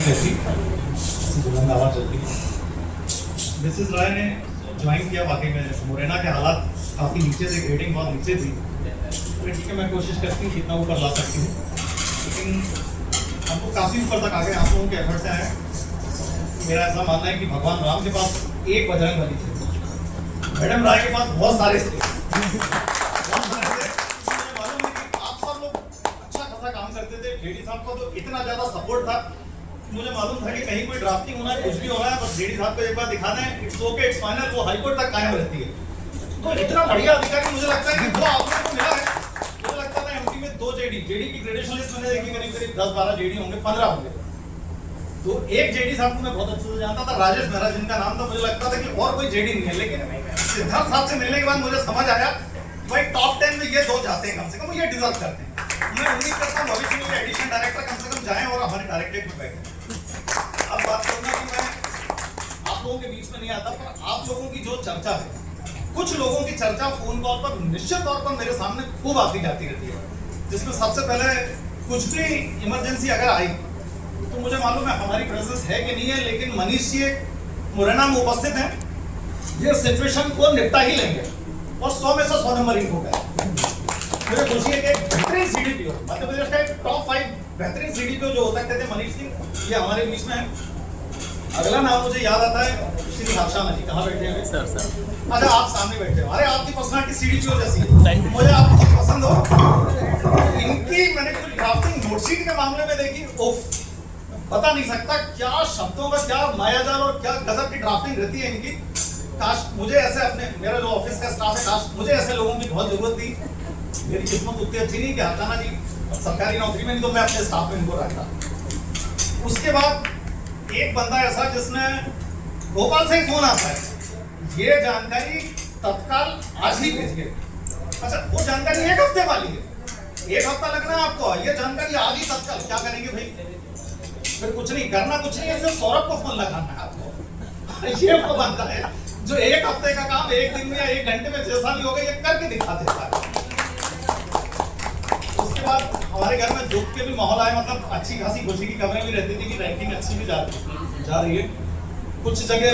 कैसी बुलंद आवाज चलती है। मिसेस राय ने ज्वाइन किया, वाकई में मुरैना के हालात काफ़ी नीचे थे, ग्रेडिंग बहुत नीचे थी। तो ठीक है, मैं कोशिश करती हूँ कितना ऊपर ला सकती हूँ, लेकिन हमको काफ़ी ऊपर तक आ गए आप लोगों के एफर्ट से आए। मेरा ऐसा मानना है कि भगवान राम के पास एक बजरंग बली थे, मैडम राय के पास बहुत सारे थे। आप सब लोग अच्छा खासा काम करते थे, जेडी साहब का तो इतना ज़्यादा सपोर्ट था, मुझे मालूम था कि कहीं कोई ड्राफ्टिंग होना है, कुछ भी होना है, बस जेडी साहब को एक बार दिखा दें, इट्स ओके, इट्स फाइनल, वो हाई कोर्ट तक कायम रहती है। तो इतना बढ़िया अधिकारी मुझे लगता है कि वो आप लोगों को मिला है। मुझे लगता था एमपी में 2 जेडी की ग्रेडेशन लिस्ट मैंने देखी, करीब 10-12 जेडी होंगे, 15 होंगे। तो एक जेडी साहब को मैं बहुत अच्छे से जानता था, राजेश मेहरा जिनका नाम था। मुझे लगता था कि और कोई जेडी नहीं है, लेकिन सिद्धार्थ साहब से मिलने के बाद मुझे समझ आया भाई टॉप 10 में ये 2 जाते हैं, कम से कम ये डिजर्व करते हैं। मैं उम्मीद करता हूँ भविष्य में एडिशनल डायरेक्टर कम से कम जाएं और हमारे डायरेक्टरेट में बैठे। अब बात करूंगा कि मैं आप लोगों के बीच में नहीं आता, पर आप लोगों की जो चर्चा है, कुछ लोगों की चर्चा फोन कॉल पर निश्चित तौर पर मेरे सामने खूब आती जाती रहती है, जिसमें सबसे पहले कुछ भी इमरजेंसी अगर आई तो मुझे मालूम है हमारी प्रेजेंस है कि नहीं है, लेकिन मनीष जी मुरैना में उपस्थित हैं, ये सिचुएशन को निपटा ही लेंगे और 100 में से 100 नंबर इनको है। मुझे खुशी है कि बेहतरीन सीडीपीओ, मध्य प्रदेश का एक टॉप 5 बेहतरीन सीडीपीओ जो हो सकते थे मनीष सिंह, ये हमारे बीच में है। अगला नाम मुझे याद आता है श्री हर्षाना जी, कहाँ बैठे हुए सर? अच्छा, आप सामने बैठे हो। अरे आपकी पर्सनालिटी सीडीपीओ जैसी है, मुझे आप बहुत पसंद हो। इनकी मैंने कुछ ड्राफ्टिंग नोटशीट के मामले में देखी, ओफ, बता नहीं सकता क्या शब्दों का क्या मायाजाल और क्या गजब की ड्राफ्टिंग रहती है इनकी। काश मुझे ऐसे अपने, मेरा जो ऑफिस का स्टाफ है, काश मुझे ऐसे लोगों की बहुत जरूरत थी। मेरी किस्मत उतनी अच्छी नहीं कि हर्षाना जी सरकारी नौकरी में नहीं, तो मैं अपने स्टाफ में इनको रखता। उसके बाद एक बंदा ऐसा जिसने भोपाल से फोन आता है, ये जानकारी तत्काल आज ही भेज गए। अच्छा, वो जानकारी 1 हफ्ते वाली है, 1 हफ्ता लगना है आपको, ये जानकारी आज ही तत्काल। क्या करेंगे भाई? फिर कुछ नहीं करना, कुछ नहीं है, सिर्फ सौरभ को फोन लगाना है आपको। ये वो बनता है जो 1 हफ्ते का काम 1 दिन में या 1 घंटे में जैसा भी होगा ये करके दिखा देता है। उसके बाद हमारे घर में दुख के भी माहौल आए, मतलब अच्छी खासी खुशी की खबरें भी रहती थी कि रैंकिंग अच्छी भी जा रही है। कुछ जगह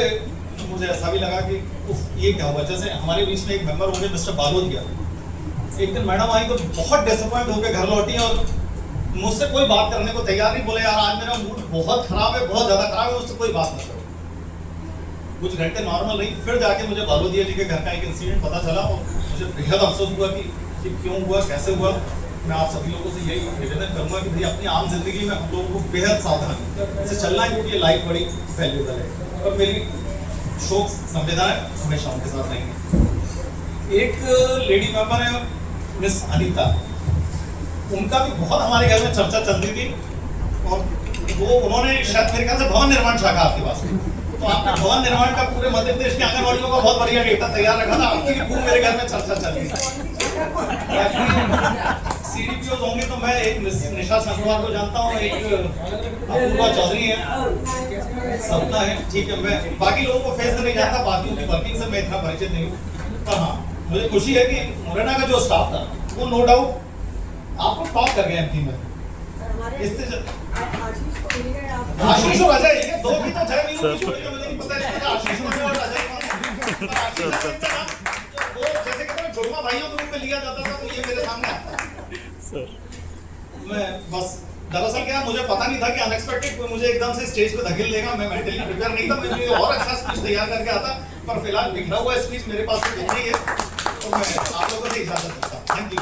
मुझे ऐसा भी लगा कि उफ, ये क्या हुआ। जैसे हमारे बीच में एक मेंबर हो गए मिस्टर बालोदिया, एक दिन मैडम आई तो बहुत डिसअपॉइंट होकर घर लौटी और मुझसे कोई बात करने को तैयार नहीं। बोले यार आज मेरा मूड बहुत खराब है, बहुत ज्यादा खराब है, मुझसे कोई बात नहीं करो। कुछ घंटे नॉर्मल रही, फिर जाके मुझे बालोदिया जी के घर का एक इंसिडेंट पता चला और मुझे बेहद अफसोस हुआ कि क्यों हुआ, कैसे हुआ। मैं आप सभी लोगों से यही निवेदन करूंगा कि भाई अपनी आम जिंदगी में हम लोगों को बेहद सावधानी से चलना है, क्योंकि ये लाइफ बड़ी वैल्यूबल है और मेरी शोक संवेदनाएं हमेशा उनके साथ रहेंगी। एक लेडी मेंबर है मिस अनीता, उनका भी बहुत हमारे घर में चर्चा चल रही थी और वो उन्होंने शायद मेरे ख्याल से भवन निर्माण शाखा आपके पास में, तो आपने भवन निर्माण का पूरे मध्य प्रदेश के आंगनबाड़ियों का बहुत बढ़िया डेटा तैयार रखा था। आपकी भी खूब मेरे घर में चर्चा चल रही थी। सीडीपीओ होंगे तो मैं एक निशा संगवार को जानता हूँ, एक अपूर्वा चौधरी है, सपना है, ठीक है। मैं बाकी लोगों को फेस नहीं जानता, बाकी उनकी वर्किंग से मैं इतना परिचित नहीं हूँ, पर हाँ मुझे खुशी है कि मुरैना का जो स्टाफ था वो नो डाउट आपको टॉप कर गए एमपी में। इससे आशीष और अजय, ये 2 भी तो 6 महीनों की छोटी, मुझे नहीं पता इसका आशीष और अजय कौन है। वो जैसे कि जुड़वा भाइयों के रूप में लिया जाता था, तो ये मेरे सामने आता है। मैं बस दरअसल क्या मुझे पता नहीं था कि अनएक्सपेक्टेड कोई मुझे एकदम से स्टेज पे धकेल देगा। मैं मेंटली प्रिपेयर नहीं था, मैं और अच्छा स्पीच तैयार करके आता, पर फिलहाल बिखरा हुआ स्पीच मेरे पास तो नहीं है, तो मैं आप लोगों से इजाजत देता हूं। Thank you.